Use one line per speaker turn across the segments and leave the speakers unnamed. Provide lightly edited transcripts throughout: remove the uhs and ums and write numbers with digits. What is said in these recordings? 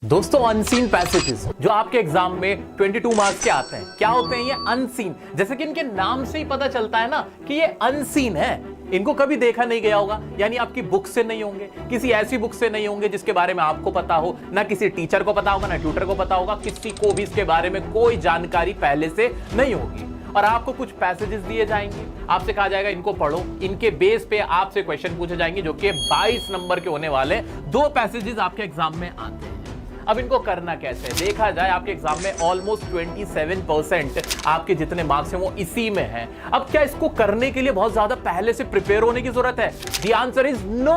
दोस्तों unseen passages जो आपके एग्जाम में 22 मार्क्स के आते हैं, क्या होते हैं ये अनसीन। जैसे कि इनके नाम से ही पता चलता है ना कि ये अनसीन है, इनको कभी देखा नहीं गया होगा। यानी आपकी बुक से नहीं होंगे, किसी ऐसी बुक से नहीं होंगे जिसके बारे में आपको पता हो, ना किसी टीचर को पता होगा, ना ट्यूटर को पता होगा, किसी को भी इसके बारे में कोई जानकारी पहले से नहीं होगी। और आपको कुछ पैसेजेस दिए जाएंगे, आपसे कहा जाएगा इनको पढ़ो, इनके बेस पे आपसे क्वेश्चन पूछे जाएंगे जो कि 22 नंबर के होने वाले। दो पैसेजेस आपके एग्जाम में आते हैं। अब इनको करना कैसे है? देखा जाए आपके एग्जाम में ऑलमोस्ट 27% आपके जितने मार्क्स हैं वो इसी में हैं। अब क्या इसको करने के लिए बहुत ज्यादा पहले से प्रिपेयर होने की जरूरत है? The answer is no.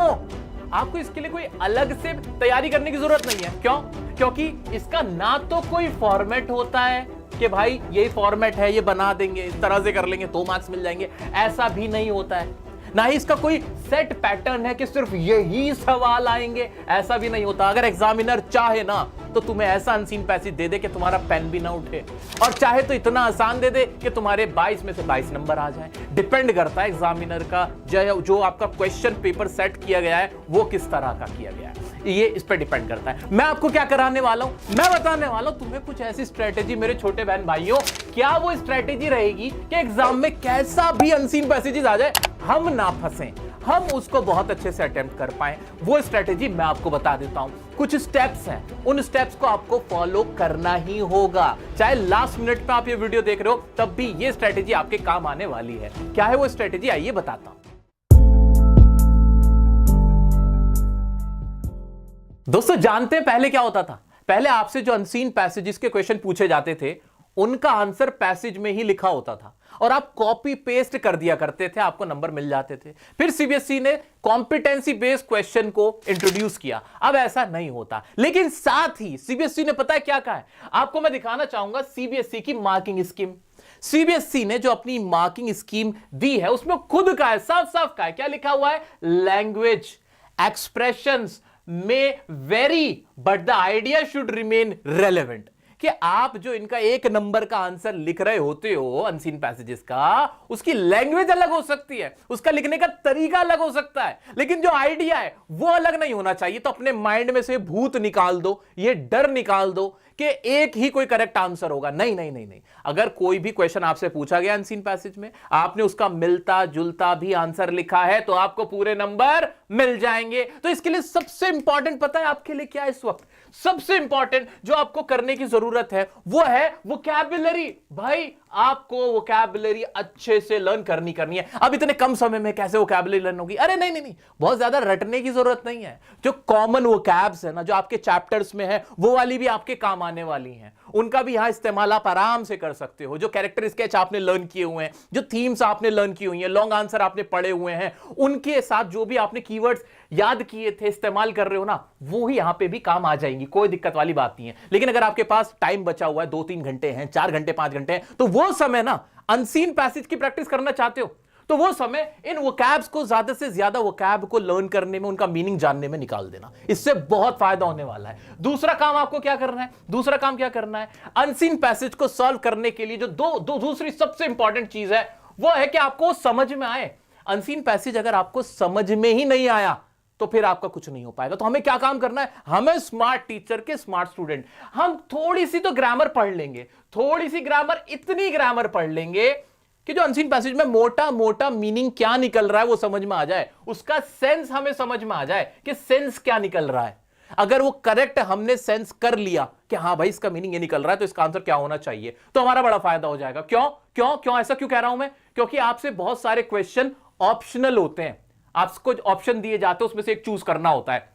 आपको इसके लिए कोई अलग से तैयारी करने की जरूरत नहीं है। क्यों? क्योंकि इसका ना तो कोई फॉर्मेट होता है कि भाई यही फॉर्मेट है, ये बना देंगे, इस तरह से कर लेंगे 2 मार्क्स मिल जाएंगे, ऐसा भी नहीं होता है। ना ही इसका कोई सेट पैटर्न है कि सिर्फ यही सवाल आएंगे, ऐसा भी नहीं होता। अगर एग्जामिनर चाहे ना तो तुम्हें ऐसा अनसीन पैसेज दे दे कि तुम्हारा पेन भी ना उठे, और चाहे तो इतना आसान दे दे कि तुम्हारे 22 में से 22 नंबर आ जाए। डिपेंड करता है एग्जामिनर का जो आपका क्वेश्चन पेपर सेट किया गया है वो किस तरह का किया गया है, ये इस पर डिपेंड करता है। मैं आपको क्या कराने वाला हूं? मैं बताने वाला हूं तुम्हें कुछ ऐसी स्ट्रेटेजी मेरे छोटे बहन भाइयों। क्या वो स्ट्रेटेजी रहेगी कि एग्जाम में कैसा भी अनसीन पैसेजेस आ जाए हम ना फंसें, हम उसको बहुत अच्छे से अटेम्प्ट कर पाए। वो स्ट्रेटेजी मैं आपको बता देता हूं। कुछ स्टेप्स हैं, उन स्टेप्स को आपको फॉलो करना ही होगा। चाहे लास्ट मिनट पे आप ये वीडियो देख रहे हो तब भी ये स्ट्रेटेजी आपके काम आने वाली है। क्या है वो स्ट्रेटेजी, आइए बताता हूं। दोस्तों जानते हैं पहले क्या होता था? पहले आपसे जो अनसीन पैसेजेस के क्वेश्चन पूछे जाते थे उनका आंसर पैसेज में ही लिखा होता था और आप कॉपी पेस्ट कर दिया करते थे, आपको नंबर मिल जाते थे। फिर सीबीएसई ने कॉम्पिटेंसी बेस्ड क्वेश्चन को इंट्रोड्यूस किया। अब ऐसा नहीं होता, लेकिन साथ ही सीबीएसई ने पता है क्या कहा है? आपको मैं दिखाना चाहूंगा सीबीएसई की मार्किंग स्कीम। सीबीएसई ने जो अपनी मार्किंग स्कीम दी है उसमें खुद कहा है, साफ साफ कहा है, क्या लिखा हुआ है? Language expressions may vary but the idea should remain relevant। कि आप जो इनका 1 नंबर का आंसर लिख रहे होते हो अनसीन पैसेजेस का, उसकी लैंग्वेज अलग हो सकती है, उसका लिखने का तरीका अलग हो सकता है, लेकिन जो आइडिया है वो अलग नहीं होना चाहिए। तो अपने माइंड में से भूत निकाल दो, ये डर निकाल दो कि एक ही कोई करेक्ट आंसर होगा। नहीं नहीं नहीं नहीं, अगर कोई भी क्वेश्चन आपसे पूछा गया अनसीन पैसेज में, आपने उसका मिलता जुलता भी आंसर लिखा है तो आपको पूरे नंबर मिल जाएंगे। तो इसके लिए सबसे इंपॉर्टेंट पता है आपके लिए क्या है? इस वक्त सबसे इंपॉर्टेंट जो आपको करने की जरूरत है वो है वोकैबुलरी। भाई आपको वोकैबुलरी अच्छे से लर्न करनी है। अब इतने कम समय में कैसे वोकैबुलरी लर्न होगी? अरे नहीं नहीं नहीं, बहुत ज्यादा रटने की जरूरत नहीं है। जो कॉमन वोकैब्स है ना, जो आपके चैप्टर्स में है, वो वाली भी आपके काम आने वाली हैं, उनका भी यहां इस्तेमाल आप आराम से कर सकते हो। जो कैरेक्टर स्केच आपने लर्न किए हुए हैं, जो थीम्स आपने लर्न की हुई हैं, लॉन्ग आंसर आपने पढ़े हुए हैं, उनके साथ जो भी आपने कीवर्ड्स याद किए थे, इस्तेमाल कर रहे हो ना, वो ही यहां पे भी काम आ जाएंगी। कोई दिक्कत वाली बात नहीं है। लेकिन अगर आपके पास टाइम बचा हुआ है, 2-3 घंटे हैं, 4 घंटे 5 घंटे हैं, तो वो समय ना अनसीन पैसेज की प्रैक्टिस करना चाहते हो तो वो समय इन वोकैब्स को ज्यादा से ज्यादा वोकैब को लर्न करने में, उनका मीनिंग जानने में निकाल देना। इससे बहुत फायदा होने वाला है। दूसरा काम आपको क्या करना है? दूसरा काम क्या करना है? अनसीन पैसेज को सॉल्व करने के लिए जो दूसरी सबसे इंपॉर्टेंट चीज है वो है कि आपको समझ में आए। अनसीन पैसेज अगर आपको समझ में ही नहीं आया तो फिर आपका कुछ नहीं हो पाएगा। तो हमें क्या काम करना है? हमें स्मार्ट टीचर के स्मार्ट स्टूडेंट, हम थोड़ी सी तो ग्रामर पढ़ लेंगे, थोड़ी सी ग्रामर, इतनी ग्रामर पढ़ लेंगे कि जो अनसीन पैसेज में मोटा मोटा मीनिंग क्या निकल रहा है वो समझ में आ जाए, उसका सेंस हमें समझ में आ जाए कि सेंस क्या निकल रहा है। अगर वो करेक्ट हमने सेंस कर लिया कि हाँ भाई इसका मीनिंग ये निकल रहा है तो इसका आंसर क्या होना चाहिए, तो हमारा बड़ा फायदा हो जाएगा। क्यों क्यों क्यों ऐसा क्यों कह रहा हूं मैं? क्योंकि आपसे बहुत सारे क्वेश्चन ऑप्शनल होते हैं, आपको ऑप्शन दिए जाते हैं, उसमें से एक चूज करना होता है।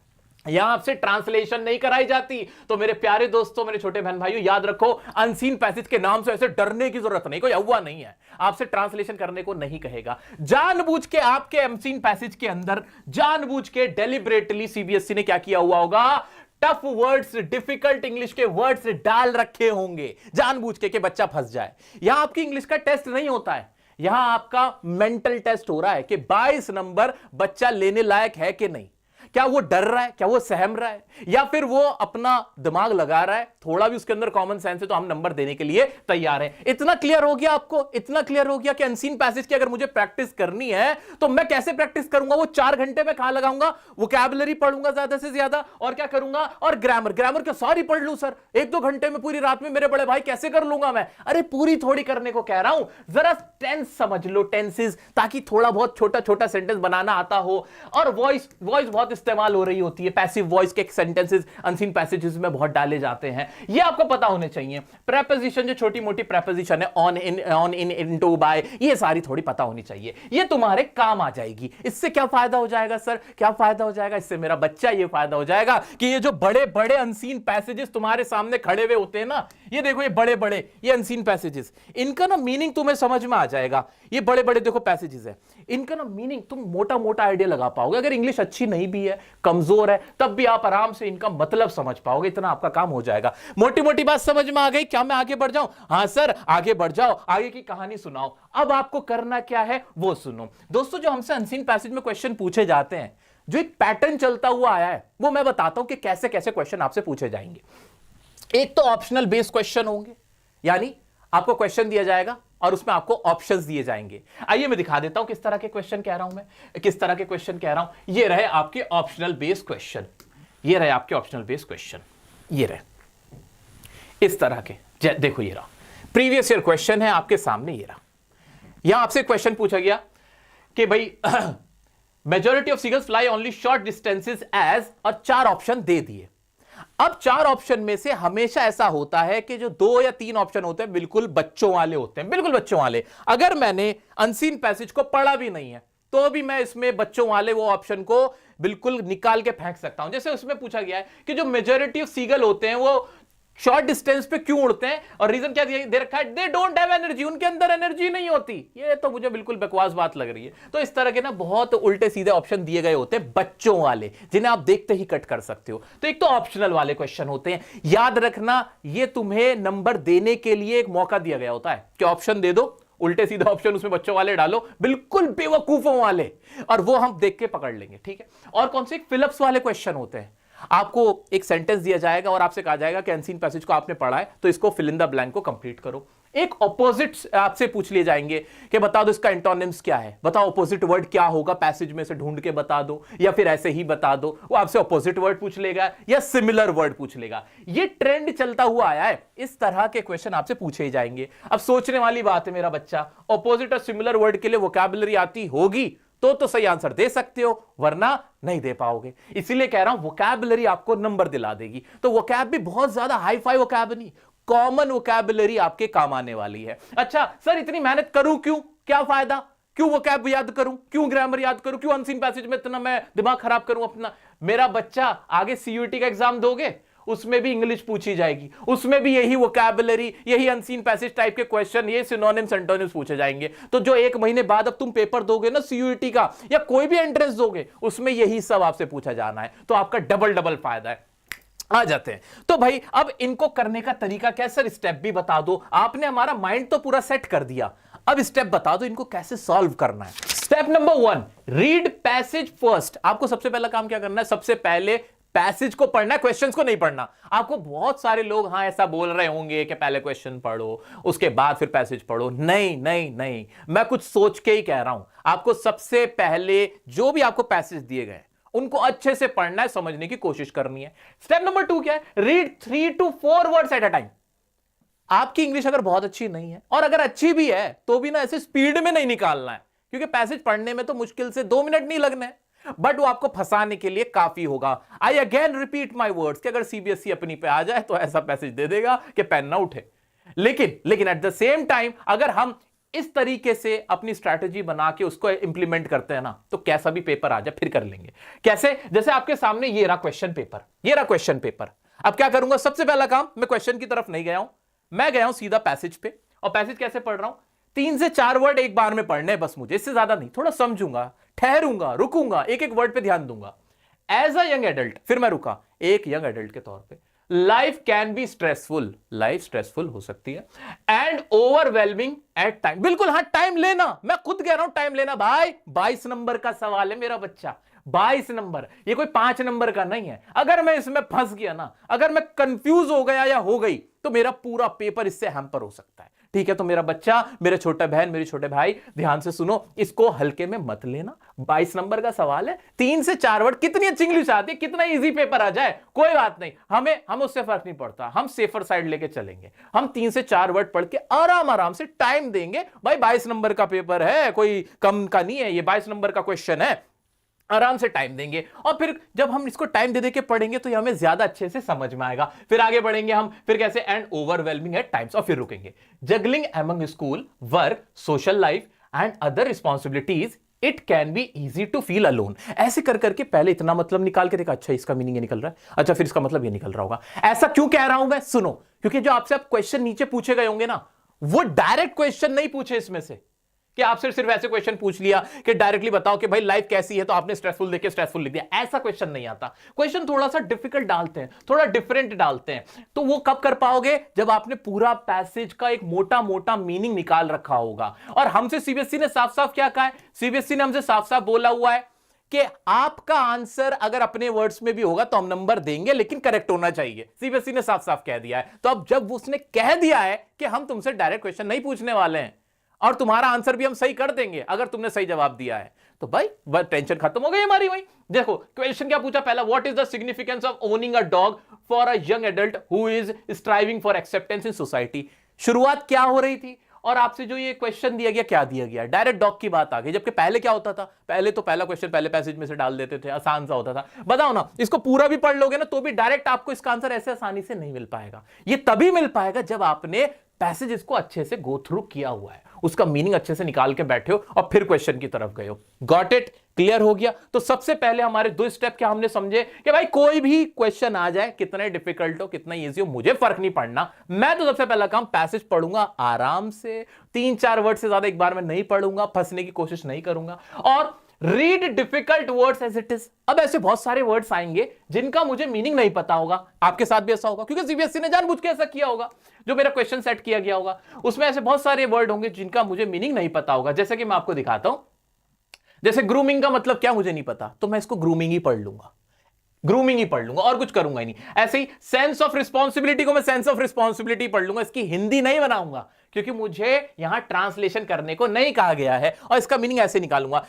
यहां आपसे ट्रांसलेशन नहीं कराई जाती। तो मेरे प्यारे दोस्तों, मेरे छोटे बहन भाइयों, याद रखो अनसीन पैसेज के नाम से ऐसे डरने की जरूरत नहीं, कोई अव्वा नहीं है। आपसे ट्रांसलेशन करने को नहीं कहेगा। जानबूझ के आपके अनसीन पैसेज के अंदर जानबूझ के डेलिबरेटली सीबीएसई ने क्या किया हुआ होगा? टफ वर्ड्स, डिफिकल्ट इंग्लिश के वर्ड्स डाल रखे होंगे जानबूझ के कि बच्चा फंस जाए। यहां आपकी इंग्लिश का टेस्ट नहीं होता है, यहां आपका मेंटल टेस्ट हो रहा है कि 22 नंबर बच्चा लेने लायक है कि नहीं। क्या वो डर रहा है, क्या वो सहम रहा है, या फिर वो अपना दिमाग लगा रहा है, थोड़ा भी उसके अंदर कॉमन सेंस है तो हम नंबर देने के लिए तैयार हैं। इतना क्लियर हो गया आपको, इतना क्लियर हो गया कि अनसीन पैसेज की अगर मुझे प्रैक्टिस करनी है तो मैं कैसे प्रैक्टिस करूंगा, वो 4 घंटे में कहां लगाऊंगा, वोकैबुलरी पढ़ूंगा ज्यादा से ज्यादा, और क्या करूंगा, और ग्रामर क्या सारी पढ़ लूं सर 1-2 घंटे में, पूरी रात में मेरे बड़े भाई कैसे कर लूंगा मैं? अरे पूरी थोड़ी करने को कह रहा हूं, जरा टेंस समझ लो, टेंसेस, ताकि थोड़ा बहुत छोटा छोटा सेंटेंस बनाना आता हो। और वॉइस बहुत इस्तेमाल हो रही होती है, पैसिव वॉइस के सेंटेंसेस अनसीन पैसेजेस में बहुत डाले जाते हैं, ये आपको पता होने चाहिए। प्रेपोजिशन जो छोटी मोटी प्रेपोजिशन है, ऑन, इन, इनटू, बाय, ये सारी थोड़ी पता होनी चाहिए, ये तुम्हारे काम आ जाएगी। इससे क्या फायदा हो जाएगा सर, क्या फायदा हो जाएगा इससे? मेरा बच्चा, ये फायदा हो जाएगा कि ये जो बड़े बड़े अनसीन पैसेजेस तुम्हारे सामने खड़े हुए होते हैं ना, ये देखो ये बड़े बड़े ये अनसीन पैसेजेस, इनका ना मीनिंग तुम्हें समझ में आ जाएगा। ये बड़े बड़े देखो पैसेजेस है, इनका ना मीनिंग तुम मोटा मोटा आइडिया लगा पाओगे। अगर इंग्लिश अच्छी नहीं भी है, कमजोर है, तब भी आप आराम से इनका मतलब समझ पाओगे, इतना आपका काम हो जाएगा। मोटी मोटी बात समझ में आ गई? क्या मैं आगे बढ़ जाऊं? हां सर आगे बढ़ जाओ, आगे की कहानी सुनाओ। अब आपको करना क्या है वो सुनो। दोस्तों जो हमसे अनसीन पैसेज में क्वेश्चन पूछे जाते हैं, जो एक पैटर्न चलता हुआ आया है, वो मैं बताता हूं कि कैसे कैसे क्वेश्चन आपसे पूछे जाएंगे। एक तो ऑप्शनल बेस्ड क्वेश्चन होंगे, यानी आपको क्वेश्चन दिया जाएगा और उसमें आपको ऑप्शंस दिए जाएंगे। आइए मैं दिखा देता हूं किस तरह के क्वेश्चन कह रहा हूं मैं, किस तरह के क्वेश्चन कह रहा हूं। ये रहे आपके ऑप्शनल बेस्ड क्वेश्चन, ये रहे आपके ऑप्शनल बेस्ड क्वेश्चन, ये रहे इस तरह के। देखो ये रहा प्रीवियस ईयर क्वेश्चन है आपके सामने, ये रहा। यहां आपसे क्वेश्चन पूछा गया कि भाई majority of seagulls fly only short distances as, और 4 ऑप्शन दे दिए। अब 4 ऑप्शन में से हमेशा ऐसा होता है कि जो 2 या 3 ऑप्शन होते हैं बिल्कुल बच्चों वाले होते हैं, बिल्कुल बच्चों वाले। अगर मैंने अनसीन पैसेज को पढ़ा भी नहीं है तो भी मैं इसमें बच्चों वाले वो ऑप्शन को बिल्कुल निकाल के फेंक सकता हूं। जैसे उसमें पूछा गया है कि जो मेजॉरिटी ऑफ सीगल होते हैं वो शॉर्ट डिस्टेंस पे क्यों उड़ते हैं, और रीजन क्या दे रखा है, दे डोंट हैव एनर्जी, उनके अंदर एनर्जी नहीं होती। ये तो मुझे बिल्कुल बकवास बात लग रही है। तो इस तरह के ना बहुत उल्टे सीधे ऑप्शन दिए गए होते हैं बच्चों वाले, जिन्हें आप देखते ही कट कर सकते हो। तो एक तो ऑप्शनल वाले क्वेश्चन होते हैं, याद रखना ये तुम्हें नंबर देने के लिए एक मौका दिया गया होता है कि ऑप्शन दे दो, उल्टे सीधे ऑप्शन उसमें बच्चों वाले डालो, बिल्कुल बेवकूफों वाले, और वो हम देख के पकड़ लेंगे, ठीक है। और कौन से फिलिप्स वाले क्वेश्चन होते हैं, आपको एक सेंटेंस दिया जाएगा और आपसे कहा जाएगा कि अनसीन पैसेज को आपने पढ़ा है तो इसको फिल इन द ब्लैंक को कंप्लीट करो। एक ऑपोजिट आपसे पूछ लिए जाएंगे कि बता दो इसका एंटोनिम्स क्या है, बताओ ऑपोजिट वर्ड क्या होगा, पैसेज में से ढूंढ के बता दो, या फिर ऐसे ही बता दो। वो आपसे ऑपोजिट वर्ड पूछ लेगा या सिमिलर वर्ड पूछ लेगा। ये ट्रेंड चलता हुआ आया है, इस तरह के क्वेश्चन आपसे पूछे ही जाएंगे। अब सोचने वाली बात है मेरा बच्चा, ऑपोजिट और सिमिलर वर्ड के लिए वोकैबुलरी आती होगी तो सही आंसर दे सकते हो, वरना नहीं दे पाओगे। इसीलिए कह रहा हूं वोकैबुलरी आपको नंबर दिला देगी। तो वोकैब भी बहुत ज्यादा हाई फाई वोकैब नहीं, कॉमन वोकैबुलरी आपके काम आने वाली है। अच्छा सर इतनी मेहनत करूं क्यों, क्या फायदा, क्यों वोकैब याद करूं, क्यों ग्रामर याद करूं, क्यों अनसीन पैसेज में इतना मैं दिमाग खराब करूं अपना? मेरा बच्चा आगे सीयूईटी का एग्जाम दोगे, उसमें भी इंग्लिश पूछी जाएगी, उसमें भी यही वोकैबुलरी, यही अनसीन पैसेज टाइप के क्वेश्चन, ये सिनोनिम्स एंटोनिम्स पूछे जाएंगे। तो जो 1 महीने बाद अब तुम पेपर दोगे ना सीयूईटी का, या कोई भी एंट्रेंस दोगे, उसमें यही सब आपसे पूछा जाना है। तो आपका डबल फायदा है। आ जाते हैं तो भाई अब इनको करने का तरीका क्या सर, स्टेप भी बता दो। आपने हमारा माइंड तो पूरा सेट कर दिया, अब स्टेप बता दो इनको कैसे सॉल्व करना है। Step number 1, read passage first. आपको सबसे पहला काम क्या करना है, सबसे पहले पैसेज को पढ़ना है, क्वेश्चंस को नहीं पढ़ना। आपको बहुत सारे लोग हाँ ऐसा बोल रहे होंगे कि पहले क्वेश्चन पढ़ो उसके बाद फिर पैसेज पढ़ो। नहीं नहीं नहीं, मैं कुछ सोच के ही कह रहा हूं। आपको सबसे पहले जो भी आपको पैसेज दिए गए उनको अच्छे से पढ़ना है, समझने की कोशिश करनी है। स्टेप नंबर 2 क्या है, read 3 to 4 words at a time. आपकी इंग्लिश अगर बहुत अच्छी नहीं है, और अगर अच्छी भी है तो भी ना ऐसे स्पीड में नहीं निकालना है, क्योंकि पैसेज पढ़ने में तो मुश्किल से 2 मिनट नहीं लगने, बट वो आपको फंसाने के लिए काफी होगा। I again repeat my words कि अगर सीबीएसई अपनी पे आ जाए तो ऐसा पैसेज दे देगा कि पेन ना उठे। लेकिन एट द सेम टाइम अगर हम इस तरीके से अपनी स्ट्रैटेजी बना के उसको इंप्लीमेंट करते हैं ना, तो कैसा भी पेपर आ जाए फिर कर लेंगे। कैसे, जैसे आपके सामने ये रहा क्वेश्चन पेपर, ये रहा क्वेश्चन पेपर। अब क्या करूंगा, सबसे पहला काम, मैं क्वेश्चन की तरफ नहीं गया हूं, मैं गया हूं सीधा पैसेज पे। और पैसेज कैसे पढ़ रहा हूं, 3 से 4 वर्ड एक बार में पढ़ने बस मुझे, इससे ज्यादा नहीं। थोड़ा समझूंगा, ठहरूंगा, रुकूंगा, एक एक वर्ड पे ध्यान दूंगा। एज अ यंग एडल्ट, फिर मैं रुका, एक यंग एडल्ट के तौर पे, life can be stressful, life stressful हो सकती है, एंड ओवरवेलमिंग एट टाइम। बिल्कुल हाँ, टाइम लेना, मैं खुद कह रहा हूं टाइम लेना भाई। 22 नंबर का सवाल है मेरा बच्चा, 22 नंबर, ये कोई 5 नंबर का नहीं है। अगर मैं इसमें फंस गया ना, अगर मैं कंफ्यूज हो गया या हो गई, तो मेरा पूरा पेपर इससे हैम्पर हो सकता है। ठीक है, तो मेरा बच्चा, मेरे छोटे बहन, मेरे छोटे भाई, ध्यान से सुनो, इसको हल्के में मत लेना। 22 नंबर का सवाल है, 3 से 4 वर्ड, कितनी अच्छी इंग्लिश आती है, कितना इजी पेपर आ जाए, कोई बात नहीं, हम उससे फर्क नहीं पड़ता, हम सेफर साइड लेके चलेंगे। हम 3 से 4 वर्ड पढ़ के आराम आराम से टाइम देंगे। भाई 22 नंबर का पेपर है, कोई कम का नहीं है, ये 22 नंबर का क्वेश्चन है, आराम से टाइम देंगे। और फिर जब हम इसको टाइम दे दे के पढ़ेंगे तो ये हमें ज्यादा अच्छे से समझ में आएगा। फिर आगे बढ़ेंगे हम, फिर कैसे, एंड ओवरवेलमिंग एट टाइम्स, और फिर रुकेंगे। Juggling among school work, social life and other responsibilities, it can be easy to feel alone. ऐसे कर करके पहले इतना मतलब निकाल के देखा, अच्छा इसका मीनिंग ये निकल रहा है, अच्छा फिर इसका मतलब ये निकल रहा होगा। ऐसा क्यों कह रहा हूं मैं, सुनो, क्योंकि जो आपसे आप क्वेश्चन नीचे पूछे गए होंगे ना, वो डायरेक्ट क्वेश्चन नहीं पूछे इसमें से कि आपसे सिर्फ ऐसे क्वेश्चन पूछ लिया कि डायरेक्टली बताओ कि भाई लाइफ कैसी है, तो आपने स्ट्रेसफुल देख के स्ट्रेसफुल लिख दिया। ऐसा क्वेश्चन नहीं आता। क्वेश्चन थोड़ा सा डिफिकल्ट डालते हैं, थोड़ा डिफरेंट डालते हैं। तो वो कब कर पाओगे, जब आपने पूरा पैसेज का एक मोटा मोटा मीनिंग निकाल रखा होगा। और हमसे सीबीएसई ने साफ साफ क्या कहा है, सीबीएसई ने हमसे साफ साफ बोला हुआ है कि आपका आंसर अगर अपने वर्ड्स में भी होगा तो हम नंबर देंगे, लेकिन करेक्ट होना चाहिए। सीबीएसई ने साफ साफ कह दिया है। तो अब जब उसने कह दिया है कि हम तुमसे डायरेक्ट क्वेश्चन नहीं पूछने वाले हैं और तुम्हारा आंसर भी हम सही कर देंगे अगर तुमने सही जवाब दिया है, तो भाई बस टेंशन खत्म हो गई हमारी। भाई देखो क्वेश्चन क्या पूछा पहला, what is the significance of owning a dog for a young adult who is striving for acceptance in society. शुरुआत क्या हो रही थी और आपसे जो ये क्वेश्चन दिया गया, क्या दिया गया, डायरेक्ट डॉग की बात आ गई। जबकि पहले क्या होता था, पहले तो पहला क्वेश्चन पहले पैसेज में से डाल देते थे, आसान सा होता था। बताओ ना, इसको पूरा भी पढ़ लोगे ना तो भी डायरेक्ट आपको इसका आंसर ऐसे आसानी से नहीं मिल पाएगा। ये तभी मिल पाएगा जब आपने पैसेज को अच्छे से गो थ्रू किया हुआ है, उसका मीनिंग अच्छे से निकाल के बैठे हो और फिर क्वेश्चन की तरफ गए हो। गॉट इट, क्लियर हो गया। तो सबसे पहले हमारे 2 स्टेप क्या हमने समझे कि भाई कोई भी क्वेश्चन आ जाए, कितने डिफिकल्ट हो कितना इजी हो, मुझे फर्क नहीं पड़ना। मैं तो सबसे पहला काम पैसेज पढ़ूंगा आराम से, 3-4 वर्ड से ज्यादा एक बार में नहीं पढ़ूंगा, फंसने की कोशिश नहीं करूंगा। और read difficult words as it is. अब ऐसे बहुत सारे वर्ड्स आएंगे जिनका मुझे मीनिंग नहीं पता होगा, आपके साथ भी ऐसा होगा क्योंकि सीबीएसई ने जानबूझ के ऐसा किया होगा। जो मेरा क्वेश्चन सेट किया गया होगा उसमें ऐसे बहुत सारे वर्ड होंगे जिनका मुझे मीनिंग नहीं पता होगा। जैसे कि मैं आपको दिखाता हूं, जैसे ग्रूमिंग का मतलब क्या मुझे नहीं पता, तो मैं इसको ग्रूमिंग ही पढ़ लूंगा, ग्रूमिंग ही पढ़ लूंगा और कुछ करूंगा ही नहीं। ऐसे ही सेंस ऑफ रिस्पॉन्सिबिलिटी को मैं सेंस ऑफ रिस्पॉन्सिबिलिटी पढ़ लूंगा, इसकी हिंदी नहीं बनाऊंगा क्योंकि मुझे यहां ट्रांसलेशन करने को नहीं कहा गया है। और इसका मीनिंग ऐसे निकालूंगा,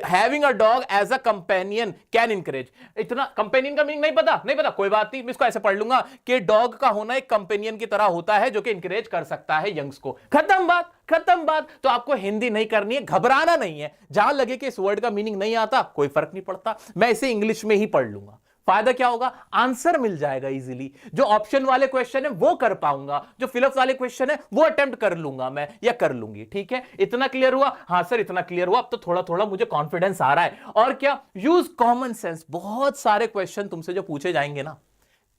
having a dog as a companion can encourage. इतना कंपेनियन का मीनिंग नहीं पता, कोई बात नहीं, मैं इसको ऐसे पढ़ लूंगा कि डॉग का होना एक कंपेनियन की तरह होता है जो कि इंकरेज कर सकता है यंग्स को। खत्म बात, खत्म बात। तो आपको हिंदी नहीं करनी है, घबराना नहीं है। जहां लगे कि इस वर्ड का मीनिंग नहीं आता, कोई फर्क नहीं पड़ता, मैं इसे इंग्लिश में ही पढ़ लूंगा। फायदा क्या होगा, आंसर मिल जाएगा इजीली। जो ऑप्शन वाले क्वेश्चन है वो कर पाऊंगा, जो फिलअप वाले क्वेश्चन है वो अटेम्प्ट कर लूंगा मैं या कर लूंगी। ठीक है, इतना क्लियर हुआ? हाँ सर इतना क्लियर हुआ, अब तो थोड़ा थोड़ा मुझे कॉन्फिडेंस आ रहा है। और क्या, यूज कॉमन सेंस। बहुत सारे क्वेश्चन तुमसे जो पूछे जाएंगे ना,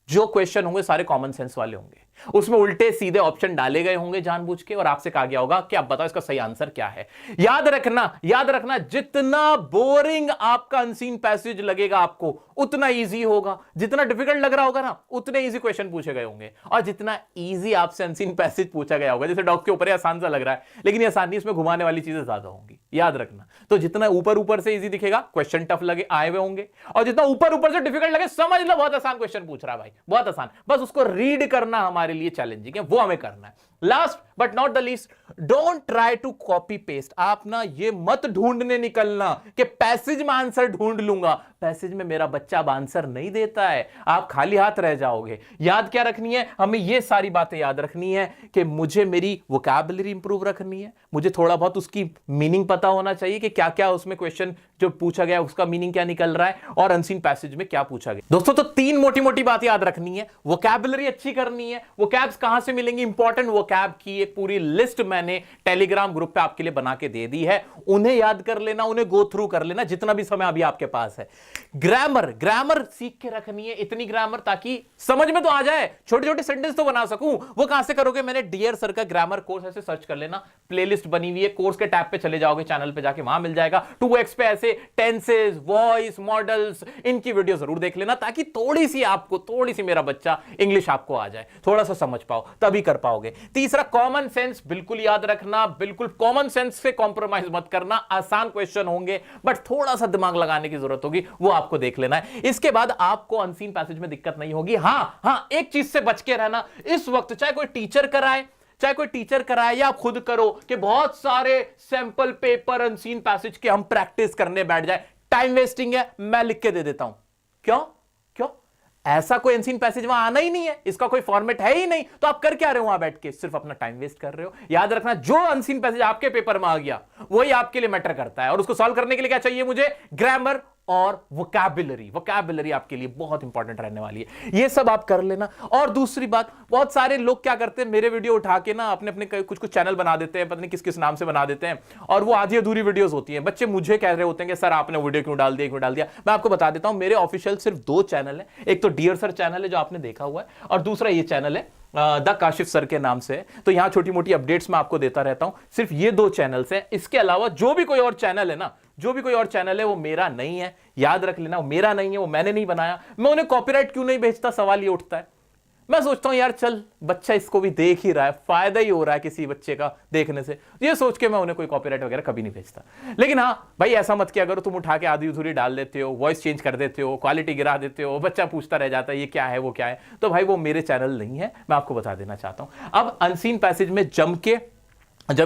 जो क्वेश्चन होंगे सारे कॉमन सेंस वाले होंगे, उसमें उल्टे सीधे ऑप्शन डाले गए होंगे जानबूझ के और आपसे कहा गया होगा कि आप बताओ इसका सही आंसर क्या है। याद रखना, जितना बोरिंग आपका अनसीन पैसेज लगेगा आपको उतना इजी होगा। जितना डिफिकल्ट लग रहा होगा ना, उतने इजी क्वेश्चन पूछे गए होंगे। और जितना इजी आपसे अनसीन पैसेज पूछा गया होगा, जैसे डॉग के ऊपर आसान सा लग रहा है लेकिन ये आसानी, इसमें घुमाने वाली चीजें ज्यादा होंगी, याद रखना। तो जितना ऊपर से इजी दिखेगा, क्वेश्चन टफ लगे आए हुए होंगे, और जितना ऊपर से डिफिकल्ट लगे, समझ लो बहुत आसान क्वेश्चन पूछ रहा है भाई, बहुत आसान। बस उसको रीड करना हमारे लिए चैलेंजिंग है, वो हमें करना है। Last but not the least, don't try to copy paste. आप ना ये मत ढूंढने निकलना कि पैसेज में आंसर ढूंढ लूंगा। पैसेज में मेरा बच्चा अब आंसर नहीं देता है, आप खाली हाथ रह जाओगे। याद क्या रखनी है हमें, ये सारी बातें याद रखनी है कि मुझे मेरी वोकैबुलरी इंप्रूव रखनी है, मुझे थोड़ा बहुत उसकी मीनिंग पता होना चाहिए कि क्या क्या उसमें क्वेश्चन जो पूछा गया उसका मीनिंग क्या निकल रहा है और अनसीन पैसेज में क्या पूछा गया। दोस्तों तो 3 मोटी मोटी बात याद रखनी है। वोकैबुलरी अच्छी करनी है। वोकैब्स कहां से मिलेंगी, इंपॉर्टेंट वोकैब की एक पूरी लिस्ट मैंने टेलीग्राम ग्रुप पे आपके लिए बना के दे दी है, उन्हें याद कर लेना, उन्हें गो थ्रू कर लेना जितना भी समय अभी आपके पास है। ग्रामर सीख के रखनी है, इतनी ग्रामर ताकि समझ में तो आ जाए, छोटे छोटे सेंटेंस तो बना सकूं। वो कहां से करोगे, मैंने डियर सर का ग्रामर कोर्स ऐसे सर्च कर लेना, प्लेलिस्ट बनी हुई है, कोर्स के टैब पे चले जाओगे, चैनल पे जाके वहां मिल जाएगा। 2x पे ऐसे टेंसेस, वॉइस मॉडल्स, इनकी वीडियो जरूर देख लेना ताकि थोड़ी सी मेरा बच्चा इंग्लिश आपको आ जाए, थोड़ा सा समझ पाओ, तभी कर पाओगे। तीसरा, कॉमन सेंस बिल्कुल याद रखना, बिल्कुल कॉमन सेंस से कॉम्प्रोमाइज मत करना। आसान क्वेश्चन होंगे बट थोड़ा सा दिमाग लगाने की जरूरत होगी, वो आपको देख लेना है। इसके बाद आपको अनसीन पैसेज में दिक्कत नहीं होगी। हां, एक चीज से बच के रहना, इस वक्त चाहे कोई टीचर कराए या आप खुद करो, कि बहुत सारे सैंपल पेपर अनसीन पैसेज के हम प्रैक्टिस करने बैठ जाए, टाइम वेस्टिंग है। मैं लिख के दे देता हूं। क्यों? ऐसा कोई अनसीन पैसेज वहां आना ही नहीं है, इसका कोई फॉर्मेट है ही नहीं, तो आप कर क्या रहे हो वहां बैठ के? सिर्फ अपना टाइम वेस्ट कर रहे हो। याद रखना, जो अनसीन पैसेज आपके पेपर में आ गया वही आपके लिए मैटर करता है, और उसको सॉल्व करने के लिए क्या चाहिए मुझे? ग्रामर और वोकैबुलरी आपके लिए बहुत इंपॉर्टेंट रहने वाली है। ये सब आप कर लेना। और दूसरी बात, बहुत सारे लोग क्या करते हैं, मेरे वीडियो उठा के ना अपने अपने कुछ चैनल बना देते हैं, पता नहीं किस किस नाम से बना देते हैं, और वो आधी अधूरी वीडियोस होती हैं। बच्चे मुझे कह रहे होते हैं कि सर आपने वीडियो क्यों डाल दिया। मैं आपको बता देता हूं, मेरे ऑफिशियल सिर्फ 2 चैनल है। एक तो डियर सर चैनल है जो आपने देखा हुआ है, और दूसरा ये चैनल है द काशिफ सर के नाम से। तो यहां छोटी मोटी अपडेट्स मैं आपको देता रहता हूं। सिर्फ ये 2 चैनल्स हैं। इसके अलावा जो भी कोई और चैनल है वो मेरा नहीं है। याद रख लेना, वो मेरा नहीं है, वो मैंने नहीं बनाया। मैं उन्हें कॉपीराइट क्यों नहीं भेजता, सवाल ये उठता है। मैं सोचता हूं यार चल, बच्चा इसको भी देख ही रहा है, फायदा ही हो रहा है किसी बच्चे का देखने से, ये सोच के मैं उन्हें कोई कॉपीराइट वगैरह कभी नहीं भेजता। लेकिन हाँ भाई, ऐसा मत किया करो, तुम उठा के आधी अधूरी डाल देते हो, वॉइस चेंज कर देते हो, क्वालिटी गिरा देते हो, बच्चा पूछता रह जाता है ये क्या है वो क्या है। तो भाई वो मेरे चैनल नहीं है, मैं आपको बता देना चाहता हूं। अब अनसीन पैसेज में जम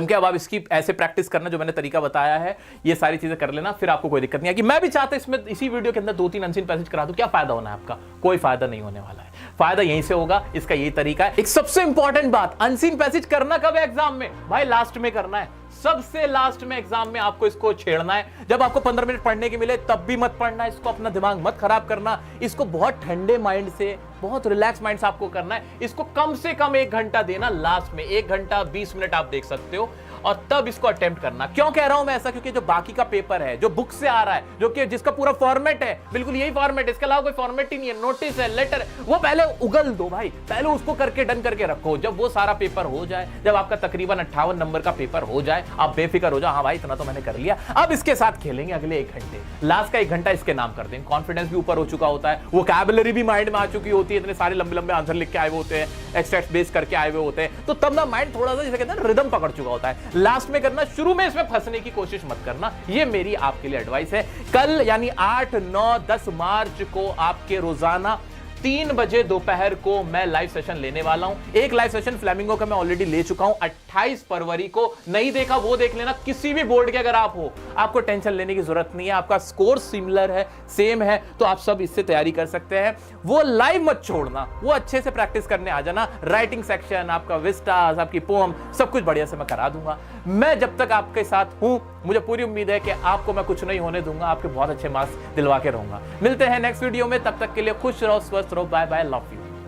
के अब आप इसकी ऐसे प्रैक्टिस करना जो मैंने तरीका बताया है, ये सारी चीजें कर लेना, फिर आपको कोई दिक्कत नहीं आएगी। मैं भी चाहता इसमें इसी वीडियो के अंदर 2-3 अनसीन पैसेज करा दूं, क्या फायदा होना है आपका? कोई फायदा नहीं होने वाला है। फायदा यहीं से होगा, इसका यही तरीका है। एक सबसे इंपॉर्टेंट बात, अनसीन पैसेज करना कब है एग्जाम में? भाई लास्ट में करना है, सबसे लास्ट में एग्जाम में आपको इसको छेड़ना है। जब आपको 15 मिनट पढ़ने के मिले तब भी मत पढ़ना, इसको अपना दिमाग मत खराब करना। इसको बहुत ठंडे माइंड से, बहुत रिलैक्स माइंड से आपको करना है। इसको कम से कम 1 घंटा देना, लास्ट में 1 घंटा 20 मिनट आप देख सकते हो, और तब इसको अटेम्प्ट करना। क्यों कह रहा हूं मैं ऐसा? क्योंकि जो बाकी का पेपर है, जो बुक से आ रहा है, जो कि जिसका पूरा फॉर्मेट है, बिल्कुल यही फॉर्मेट है, इसके अलावा कोई फॉर्मेट ही नहीं है, नोटिस है, लेटर, वो पहले उगल दो भाई, पहले उसको करके डन करके रखो। जब वो सारा पेपर हो जाए, जब आपका तकरीबन 58 नंबर का पेपर हो जाए, आप बेफिक्र हो जाओ, हाँ भाई इतना तो मैंने कर लिया। अब इसके साथ खेलेंगे अगले 1 घंटे, लास्ट का 1 घंटा इसके नाम कर देंगे। कॉन्फिडेंस भी ऊपर हो चुका होता है, वोकैबुलरी भी माइंड में आ चुकी होती है, इतने सारे लंबे लंबे आंसर लिख के आए हुए होते हैं, एक्सट्रैक्ट बेस करके आए हुए होते हैं, तो तब ना माइंड थोड़ा सा, जिसे कहते हैं, रिदम पकड़ चुका होता है। लास्ट में करना, शुरू में इसमें फंसने की कोशिश मत करना, ये मेरी आपके लिए एडवाइस है। कल यानी 8, 9, 10 मार्च को आपके रोजाना 3 बजे दोपहर को मैं लाइव सेशन लेने वाला हूं। एक लाइव सेशन फ्लेमिंगो का मैं ऑलरेडी ले चुका हूं 28 फरवरी को, नहीं देखा वो देख लेना। किसी भी बोर्ड के अगर आप हो, आपको टेंशन लेने की जरूरत नहीं है, आपका स्कोर सिमिलर है, सेम है, तो आप सब इससे तैयारी कर सकते हैं। वो लाइव मत छोड़ना, वो अच्छे से प्रैक्टिस करने आ जाना। राइटिंग सेक्शन, आपका विस्टास, आपकी पोम, सब कुछ बढ़िया से मैं करा दूंगा। मैं जब तक आपके साथ हूं, मुझे पूरी उम्मीद है कि आपको मैं कुछ नहीं होने दूंगा, आपके बहुत अच्छे मार्क्स दिलवा के रहूंगा। मिलते हैं नेक्स्ट वीडियो में, तब तक के लिए खुश रहो, स्वस्थ रहो, बाय बाय, लव यू।